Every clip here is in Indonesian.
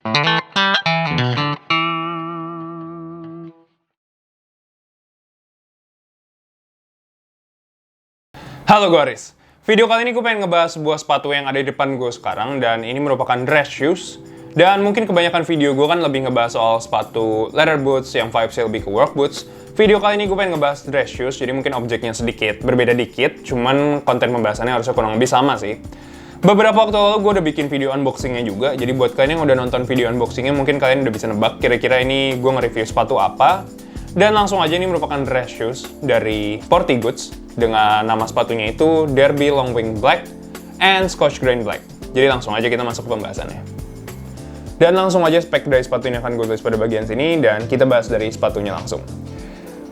Halo gue Aris. Video kali ini gue pengen ngebahas sebuah sepatu yang ada di depan gue sekarang, dan ini merupakan dress shoes. Dan mungkin kebanyakan video gue kan lebih ngebahas soal sepatu leather boots yang vibes-nya lebih ke work boots. Video kali ini gue pengen ngebahas dress shoes, jadi mungkin objeknya sedikit berbeda dikit, cuman konten pembahasannya harusnya kurang lebih sama sih. Beberapa waktu lalu gue udah bikin video unboxingnya juga, jadi buat kalian yang udah nonton video unboxingnya mungkin kalian udah bisa nebak kira-kira ini gue nge-review sepatu apa. Dan langsung aja, ini merupakan dress shoes dari Sporty Goods dengan nama sepatunya itu Derby Long Wing Black and Scotch Grain Black. Jadi langsung aja kita masuk ke pembahasannya. Dan langsung aja spek dari sepatu ini akan gue tulis pada bagian sini, dan kita bahas dari sepatunya langsung.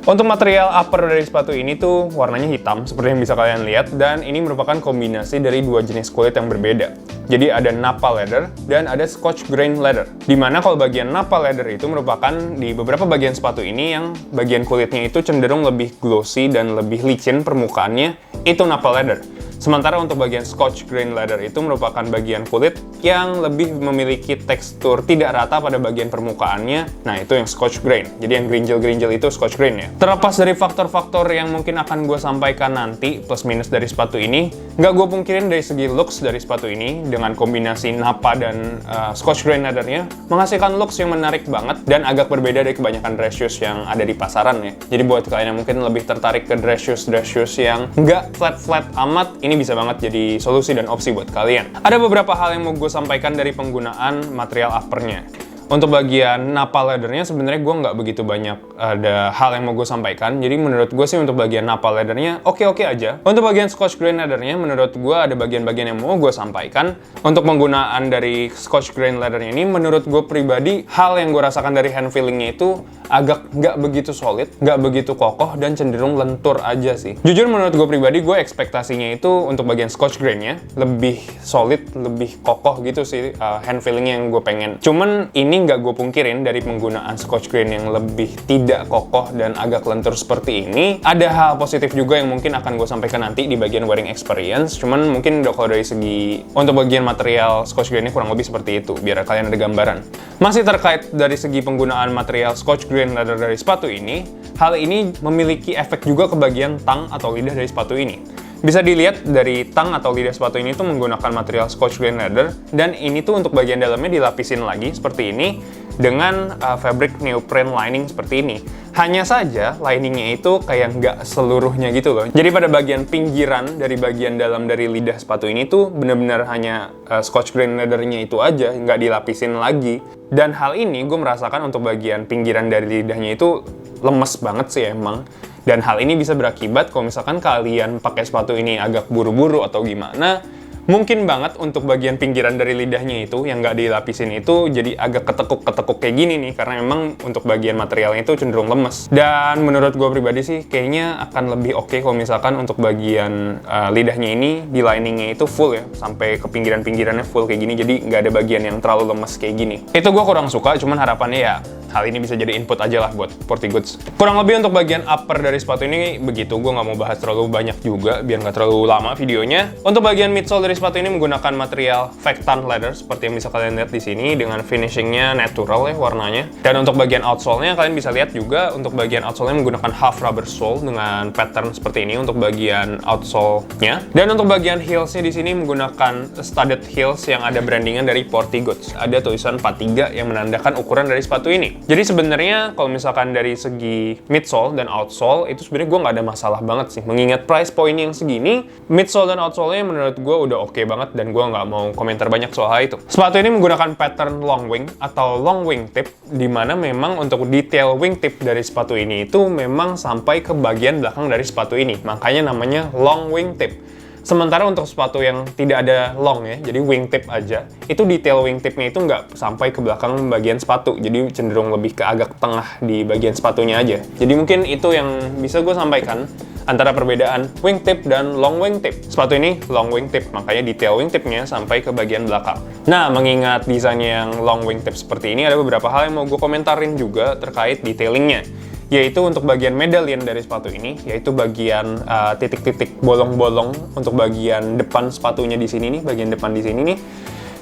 Untuk material upper dari sepatu ini tuh warnanya hitam, seperti yang bisa kalian lihat, dan ini merupakan kombinasi dari dua jenis kulit yang berbeda. Jadi ada Nappa Leather dan ada Scotch Grain Leather. Dimana kalau bagian Nappa Leather itu merupakan di beberapa bagian sepatu ini yang bagian kulitnya itu cenderung lebih glossy dan lebih licin permukaannya, itu Nappa Leather. Sementara untuk bagian Scotch Grain Leather itu merupakan bagian kulit yang lebih memiliki tekstur tidak rata pada bagian permukaannya. Nah, itu yang Scotch Grain. Jadi yang gerinjel-gerinjel itu Scotch Grain ya. Terlepas dari faktor-faktor yang mungkin akan gue sampaikan nanti, plus minus dari sepatu ini, nggak gue pungkirin dari segi looks dari sepatu ini, dengan kombinasi Nappa dan Scotch Grain Leather-nya, menghasilkan looks yang menarik banget dan agak berbeda dari kebanyakan dress shoes yang ada di pasaran ya. Jadi buat kalian yang mungkin lebih tertarik ke dress shoes yang nggak flat-flat amat, ini bisa banget jadi solusi dan opsi buat kalian. Ada beberapa hal yang mau gue sampaikan dari penggunaan material uppernya. Untuk bagian Nappa Leather-nya sebenarnya gue nggak begitu banyak ada hal yang mau gue sampaikan. Jadi menurut gue sih untuk bagian Nappa Leather-nya oke-oke aja. Untuk bagian Scotch Grain Leather-nya menurut gue ada bagian-bagian yang mau gue sampaikan. Untuk penggunaan dari Scotch Grain Leather-nya ini menurut gue pribadi, hal yang gue rasakan dari hand feeling-nya itu agak nggak begitu solid, nggak begitu kokoh, dan cenderung lentur aja sih. Jujur menurut gue pribadi, gue ekspektasinya itu untuk bagian Scotch Grain-nya lebih solid, lebih kokoh gitu sih hand feeling-nya yang gue pengen. Cuman ini nggak gue pungkirin dari penggunaan Scotch Grain yang lebih tidak kokoh dan agak lentur seperti ini, ada hal positif juga yang mungkin akan gue sampaikan nanti di bagian wearing experience. Cuman mungkin kalau dari segi untuk bagian material Scotch Grain-nya kurang lebih seperti itu, biar kalian ada gambaran. Masih terkait dari segi penggunaan material Scotch Grain Leather dari sepatu ini, hal ini memiliki efek juga ke bagian tang atau lidah dari sepatu ini. Bisa dilihat dari tang atau lidah sepatu ini tuh menggunakan material Scotch Grain Leather, dan ini tuh untuk bagian dalamnya dilapisin lagi seperti ini dengan fabric neoprene lining seperti ini. Hanya saja liningnya itu kayak nggak seluruhnya gitu loh. Jadi pada bagian pinggiran dari bagian dalam dari lidah sepatu ini tuh bener-bener hanya Scotch Grain Leather-nya itu aja, nggak dilapisin lagi. Dan hal ini gue merasakan untuk bagian pinggiran dari lidahnya itu lemes banget sih emang. Dan hal ini bisa berakibat kalau misalkan kalian pakai sepatu ini agak buru-buru atau gimana, mungkin banget untuk bagian pinggiran dari lidahnya itu yang nggak dilapisin itu jadi agak ketekuk-ketekuk kayak gini nih, karena memang untuk bagian materialnya itu cenderung lemes. Dan menurut gue pribadi sih kayaknya akan lebih oke kalau misalkan untuk bagian lidahnya ini di liningnya itu full ya, sampai ke pinggiran-pinggirannya full kayak gini, jadi nggak ada bagian yang terlalu lemes kayak gini. Itu gue kurang suka, cuman harapannya ya hal ini bisa jadi input aja lah buat Sporty Goods. Kurang lebih untuk bagian upper dari sepatu ini begitu, gue nggak mau bahas terlalu banyak juga biar nggak terlalu lama videonya. Untuk bagian midsole dari sepatu ini menggunakan material Vectan Leather seperti yang bisa kalian lihat di sini, dengan finishingnya natural ya warnanya. Dan untuk bagian outsole-nya kalian bisa lihat juga, untuk bagian outsole-nya menggunakan half rubber sole dengan pattern seperti ini untuk bagian outsole-nya. Dan untuk bagian heels-nya di sini menggunakan studded heels yang ada brandingan dari Sporty Goods. Ada tulisan 43 yang menandakan ukuran dari sepatu ini. Jadi sebenarnya kalau misalkan dari segi midsole dan outsole itu sebenarnya gue nggak ada masalah banget sih. Mengingat price point yang segini, midsole dan outsole-nya menurut gue udah oke banget, dan gue nggak mau komentar banyak soal hal itu. Sepatu ini menggunakan pattern long wing atau long wing tip, dimana memang untuk detail wing tip dari sepatu ini itu memang sampai ke bagian belakang dari sepatu ini. Makanya namanya long wing tip. Sementara untuk sepatu yang tidak ada long ya, jadi wingtip aja, itu detail wingtipnya itu nggak sampai ke belakang bagian sepatu, jadi cenderung lebih ke agak tengah di bagian sepatunya aja. Jadi mungkin itu yang bisa gue sampaikan antara perbedaan wingtip dan long wingtip. Sepatu ini long wingtip, makanya detail wingtipnya sampai ke bagian belakang. Nah, mengingat desainnya yang long wingtip seperti ini, ada beberapa hal yang mau gue komentarin juga terkait detailingnya. Yaitu untuk bagian medallion dari sepatu ini, yaitu bagian titik-titik bolong-bolong untuk bagian depan sepatunya di sini nih, bagian depan di sini nih.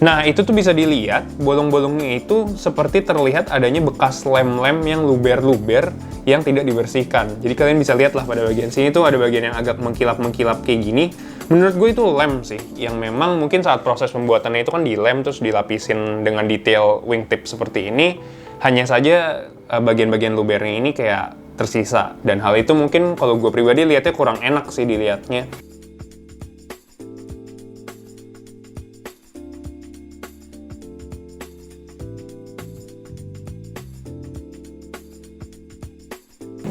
Nah, itu tuh bisa dilihat, bolong-bolongnya itu seperti terlihat adanya bekas lem-lem yang luber-luber yang tidak dibersihkan. Jadi kalian bisa lihat lah pada bagian sini tuh ada bagian yang agak mengkilap-mengkilap kayak gini. Menurut gue itu lem sih, yang memang mungkin saat proses pembuatannya itu kan dilem terus dilapisin dengan detail wingtip seperti ini. Hanya saja bagian-bagian lubernya ini kayak tersisa. Dan hal itu mungkin kalau gue pribadi lihatnya kurang enak sih dilihatnya.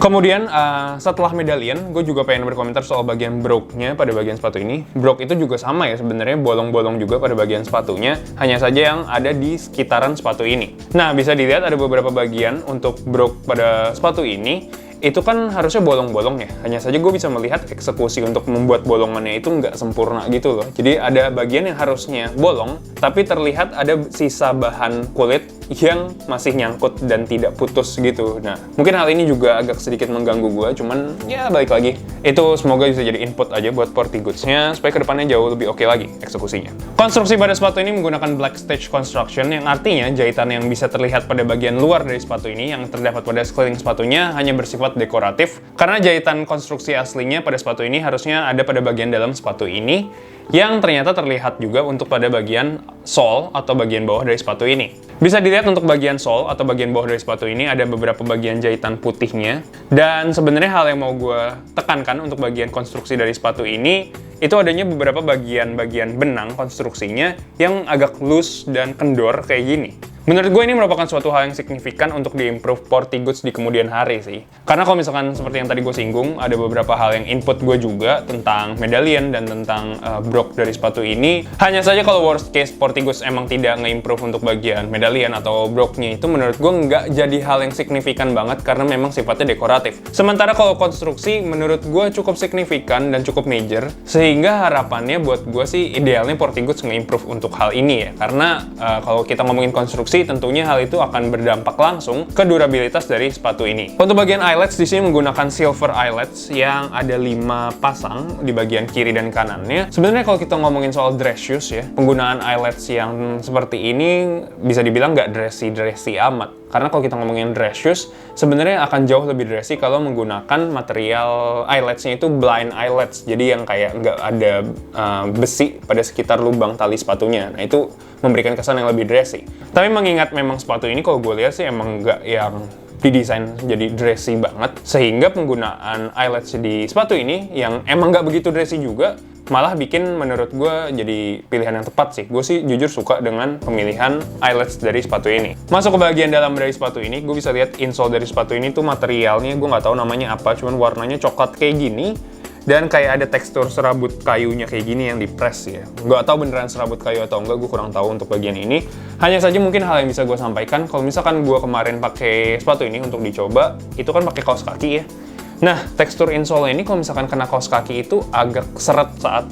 Kemudian setelah medallion, gue juga pengen berkomentar soal bagian broke-nya pada bagian sepatu ini. Broke itu juga sama ya sebenarnya, bolong-bolong juga pada bagian sepatunya, hanya saja yang ada di sekitaran sepatu ini. Nah, bisa dilihat ada beberapa bagian untuk broke pada sepatu ini, itu kan harusnya bolong-bolong ya. Hanya saja gue bisa melihat eksekusi untuk membuat bolongannya itu nggak sempurna gitu loh. Jadi ada bagian yang harusnya bolong, tapi terlihat ada sisa bahan kulit yang masih nyangkut dan tidak putus gitu. Nah, mungkin hal ini juga agak sedikit mengganggu gue, cuman ya balik lagi. Itu semoga bisa jadi input aja buat Portigoods-nya, supaya kedepannya jauh lebih oke lagi eksekusinya. Konstruksi pada sepatu ini menggunakan black stitch construction, yang artinya jahitan yang bisa terlihat pada bagian luar dari sepatu ini, yang terdapat pada sekeliling sepatunya, hanya bersifat dekoratif, karena jahitan konstruksi aslinya pada sepatu ini harusnya ada pada bagian dalam sepatu ini, yang ternyata terlihat juga untuk pada bagian sole atau bagian bawah dari sepatu ini. Bisa dilihat untuk bagian sole atau bagian bawah dari sepatu ini ada beberapa bagian jahitan putihnya, dan sebenarnya hal yang mau gue tekankan untuk bagian konstruksi dari sepatu ini, itu adanya beberapa bagian-bagian benang konstruksinya yang agak loose dan kendor kayak gini. Menurut gue ini merupakan suatu hal yang signifikan untuk di-improve Portigoods di kemudian hari sih. Karena kalau misalkan seperti yang tadi gue singgung, ada beberapa hal yang input gue juga tentang medallion dan tentang broke dari sepatu ini. Hanya saja kalau worst case Portigoods emang tidak nge-improve untuk bagian medallion atau broke-nya itu, menurut gue nggak jadi hal yang signifikan banget karena memang sifatnya dekoratif. Sementara kalau konstruksi menurut gue cukup signifikan dan cukup major, sehingga harapannya buat gue sih idealnya Portigoods nge-improve untuk hal ini ya. Karena kalau kita ngomongin konstruksi, tentunya hal itu akan berdampak langsung ke durabilitas dari sepatu ini. Untuk bagian eyelets di sini menggunakan silver eyelets yang ada 5 pasang di bagian kiri dan kanannya. Sebenarnya kalau kita ngomongin soal dress shoes ya, penggunaan eyelets yang seperti ini bisa dibilang nggak dressy amat. Karena kalau kita ngomongin dress shoes, sebenarnya akan jauh lebih dressy kalau menggunakan material eyelets-nya itu blind eyelets. Jadi yang kayak nggak ada besi pada sekitar lubang tali sepatunya. Nah, itu memberikan kesan yang lebih dressy. Tapi mengingat memang sepatu ini kalau gue lihat sih emang nggak yang didesain jadi dressy banget. Sehingga penggunaan eyelets di sepatu ini yang emang nggak begitu dressy juga, malah bikin menurut gue jadi pilihan yang tepat sih. Gue sih jujur suka dengan pemilihan eyelets dari sepatu ini. Masuk ke bagian dalam dari sepatu ini, gue bisa lihat insole dari sepatu ini tuh materialnya, gue nggak tahu namanya apa, cuman warnanya coklat kayak gini. Dan kayak ada tekstur serabut kayunya kayak gini yang di-press ya. Nggak tahu beneran serabut kayu atau enggak, gue kurang tahu untuk bagian ini. Hanya saja mungkin hal yang bisa gue sampaikan, kalau misalkan gue kemarin pakai sepatu ini untuk dicoba, itu kan pakai kaos kaki ya. Nah, tekstur insole ini kalau misalkan kena kaos kaki itu agak seret saat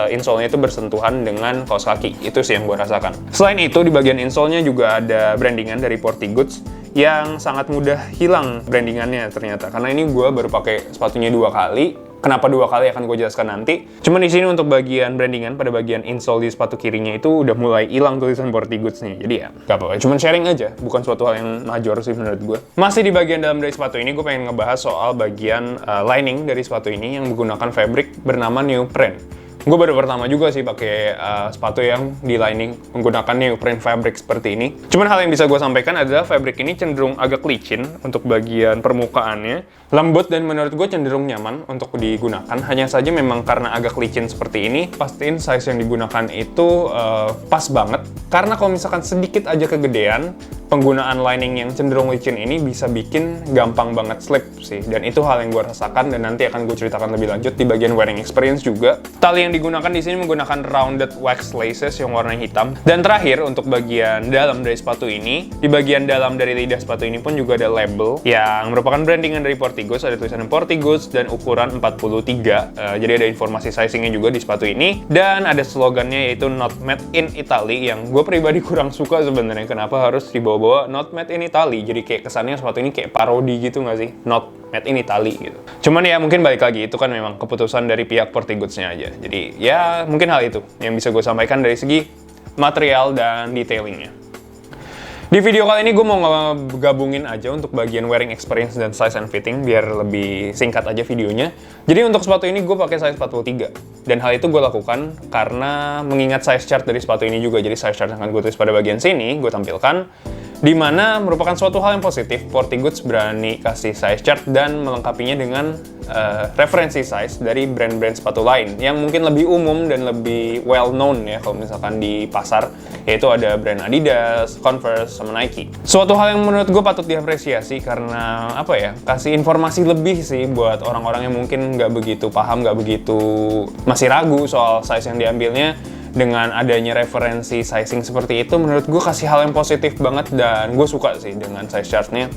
insole-nya itu bersentuhan dengan kaos kaki. Itu sih yang gue rasakan. Selain itu, di bagian insole-nya juga ada brandingan dari Portigoods yang sangat mudah hilang brandingannya ternyata. Karena ini gue baru pakai sepatunya 2 kali. Kenapa 2 kali akan gue jelaskan nanti. Cuman di sini untuk bagian brandingan pada bagian insole di sepatu kirinya itu udah mulai hilang tulisan Portigoods-nya. Jadi ya gak apa-apa. Cuman sharing aja, bukan suatu hal yang major sih menurut gue. Masih di bagian dalam dari sepatu ini, gue pengen ngebahas soal bagian lining dari sepatu ini yang menggunakan fabric bernama neoprene. Gue baru pertama juga sih pakai sepatu yang di lining menggunakan neoprene fabric seperti ini. Cuman hal yang bisa gue sampaikan adalah fabric ini cenderung agak licin untuk bagian permukaannya, lembut dan menurut gue cenderung nyaman untuk digunakan. Hanya saja memang karena agak licin seperti ini, pastiin size yang digunakan itu pas banget. Karena kalau misalkan sedikit aja kegedean, penggunaan lining yang cenderung licin ini bisa bikin gampang banget slip sih. Dan itu hal yang gue rasakan dan nanti akan gue ceritakan lebih lanjut di bagian wearing experience juga. Tali yang digunakan di sini menggunakan rounded wax laces yang warna hitam. Dan terakhir untuk bagian dalam dari sepatu ini, di bagian dalam dari lidah sepatu ini pun juga ada label yang merupakan brandingan dari Portigoods. Ada tulisan Portigoods dan ukuran 43. Jadi ada informasi sizingnya juga di sepatu ini. Dan ada slogannya yaitu Not Made in Italy yang gue pribadi kurang suka sebenarnya. Kenapa harus dibawa Not Made in Italy? Jadi kayak kesannya sepatu ini kayak parodi gitu nggak sih? Not Made in Italy gitu. Cuman ya mungkin balik lagi, itu kan memang keputusan dari pihak Portigoods-nya aja. Jadi ya mungkin hal itu yang bisa gue sampaikan dari segi material dan detailingnya. Di video kali ini gue mau gabungin aja untuk bagian wearing experience dan size and fitting biar lebih singkat aja videonya. Jadi untuk sepatu ini gue pakai size 43. Dan hal itu gue lakukan karena mengingat size chart dari sepatu ini juga. Jadi size chart yang akan gue tulis pada bagian sini gue tampilkan, di mana merupakan suatu hal yang positif. Portigoods berani kasih size chart dan melengkapinya dengan referensi size dari brand-brand sepatu lain yang mungkin lebih umum dan lebih well known ya kalau misalkan di pasar, yaitu ada brand Adidas, Converse, sama Nike. Suatu hal yang menurut gue patut diapresiasi karena apa ya, kasih informasi lebih sih buat orang-orang yang mungkin nggak begitu paham, nggak begitu masih ragu soal size yang diambilnya. Dengan adanya referensi sizing seperti itu, menurut gue kasih hal yang positif banget dan gue suka sih dengan size chartnya.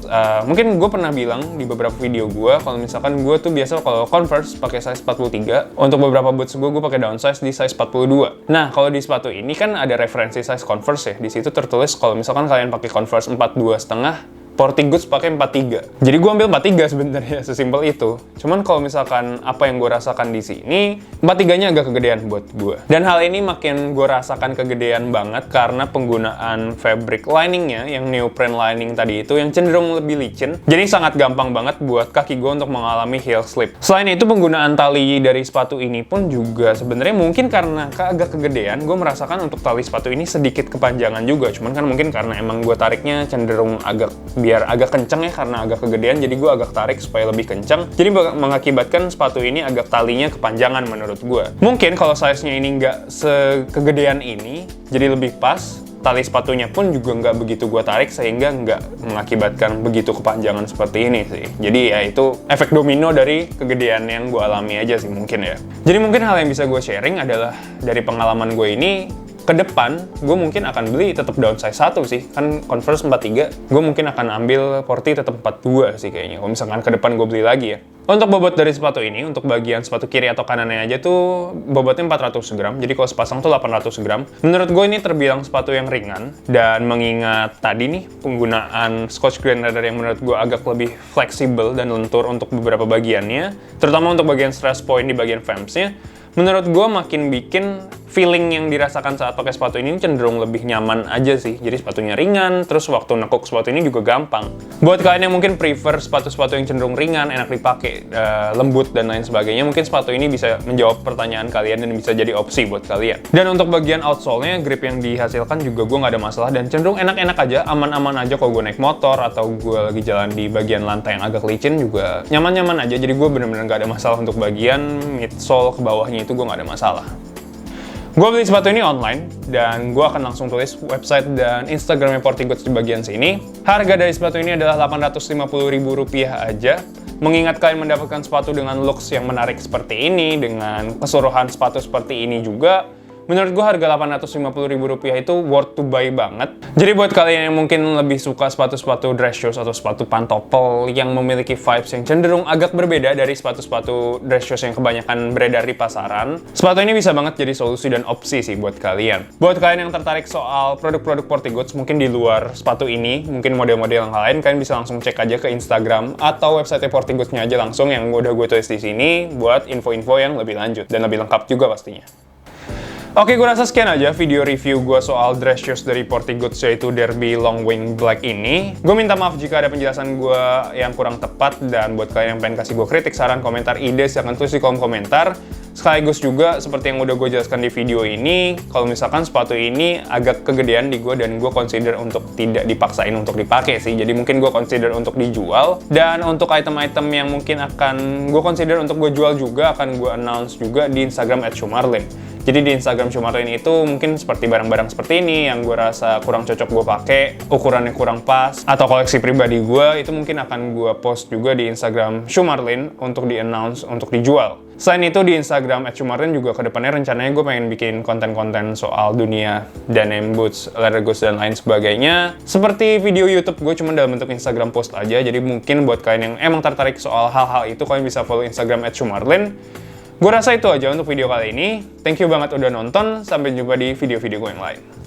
Mungkin gue pernah bilang di beberapa video gue, kalau misalkan gue tuh biasa kalau Converse pakai size 43, untuk beberapa boots gue pakai downsize di size 42. Nah, kalau di sepatu ini kan ada referensi size Converse ya, di situ tertulis kalau misalkan kalian pakai Converse 42,5, Portigoods pakai 43. Jadi gue ambil 43 sebenarnya, sesimpel itu. Cuman kalau misalkan apa yang gue rasakan di sini, 43-nya agak kegedean buat gue. Dan hal ini makin gue rasakan kegedean banget karena penggunaan fabric liningnya, yang neoprene lining tadi itu, yang cenderung lebih licin. Jadi sangat gampang banget buat kaki gue untuk mengalami heel slip. Selain itu, penggunaan tali dari sepatu ini pun juga sebenarnya mungkin karena agak kegedean, gue merasakan untuk tali sepatu ini sedikit kepanjangan juga. Cuman kan mungkin karena emang gue tariknya cenderung biar agak kenceng ya, karena agak kegedean jadi gue agak tarik supaya lebih kenceng, jadi mengakibatkan sepatu ini agak talinya kepanjangan menurut gue. Mungkin kalau size-nya ini nggak sekegedean ini, jadi lebih pas, tali sepatunya pun juga nggak begitu gue tarik sehingga nggak mengakibatkan begitu kepanjangan seperti ini sih. Jadi ya itu efek domino dari kegedean yang gue alami aja sih mungkin ya. Jadi mungkin hal yang bisa gue sharing adalah dari pengalaman gue ini, ke depan, gue mungkin akan beli tetap downsize 1 sih. Kan Converse 43, gue mungkin akan ambil Porti tetap 42 sih kayaknya. Kalau misalkan ke depan gue beli lagi ya. Untuk bobot dari sepatu ini, untuk bagian sepatu kiri atau kanannya aja tuh bobotnya 400 gram. Jadi kalau sepasang tuh 800 gram. Menurut gue ini terbilang sepatu yang ringan. Dan mengingat tadi nih, penggunaan Scotch Green Leather yang menurut gue agak lebih fleksibel dan lentur untuk beberapa bagiannya. Terutama untuk bagian stress point di bagian vamps-nya. Menurut gue makin bikin feeling yang dirasakan saat pakai sepatu ini cenderung lebih nyaman aja sih. Jadi sepatunya ringan, terus waktu nekuk sepatu ini juga gampang. Buat kalian yang mungkin prefer sepatu-sepatu yang cenderung ringan, enak dipakai, lembut dan lain sebagainya, mungkin sepatu ini bisa menjawab pertanyaan kalian dan bisa jadi opsi buat kalian. Dan untuk bagian outsole-nya, grip yang dihasilkan juga gue nggak ada masalah dan cenderung enak-enak aja, aman-aman aja kalau gue naik motor atau gue lagi jalan di bagian lantai yang agak licin juga nyaman-nyaman aja. Jadi gue bener-bener nggak ada masalah untuk bagian midsole ke bawahnya itu gue nggak ada masalah. Gue beli sepatu ini online, dan gue akan langsung tulis website dan Instagramnya Portigoods di bagian sini. Harga dari sepatu ini adalah Rp850.000 aja. Mengingat kalian mendapatkan sepatu dengan looks yang menarik seperti ini, dengan keseluruhan sepatu seperti ini juga, menurut gue harga Rp850.000 itu worth to buy banget. Jadi buat kalian yang mungkin lebih suka sepatu-sepatu dress shoes atau sepatu pantopel yang memiliki vibes yang cenderung agak berbeda dari sepatu-sepatu dress shoes yang kebanyakan beredar di pasaran, sepatu ini bisa banget jadi solusi dan opsi sih buat kalian. Buat kalian yang tertarik soal produk-produk Portigoods mungkin di luar sepatu ini, mungkin model-model yang lain, kalian bisa langsung cek aja ke Instagram atau website Portigoods-nya aja langsung yang udah gue tulis di sini buat info-info yang lebih lanjut dan lebih lengkap juga pastinya. Oke, gue rasa sekian aja video review gue soal dress shoes dari Portigoods, yaitu Derby Long Wing Black ini. Gue minta maaf jika ada penjelasan gue yang kurang tepat, dan buat kalian yang pengen kasih gue kritik, saran, komentar, ide, silahkan tulis di kolom komentar. Sekaligus juga, seperti yang udah gue jelaskan di video ini, kalau misalkan sepatu ini agak kegedean di gue dan gue consider untuk tidak dipaksain untuk dipakai sih. Jadi mungkin gue consider untuk dijual, dan untuk item-item yang mungkin akan gue consider untuk gue jual juga, akan gue announce juga di Instagram @shumarlin. Jadi di Instagram Shumarlin itu mungkin seperti barang-barang seperti ini yang gue rasa kurang cocok gue pakai, ukurannya kurang pas, atau koleksi pribadi gue, itu mungkin akan gue post juga di Instagram Shumarlin untuk di-announce untuk dijual. Selain itu di Instagram @shumarlin juga kedepannya rencananya gue pengen bikin konten-konten soal dunia denim boots, leather goods, dan lain sebagainya. Seperti video YouTube gue cuma dalam bentuk Instagram post aja, jadi mungkin buat kalian yang emang tertarik soal hal-hal itu, kalian bisa follow Instagram @shumarlin. Gue rasa itu aja untuk video kali ini. Thank you banget udah nonton. Sampai jumpa di video-video gue yang lain.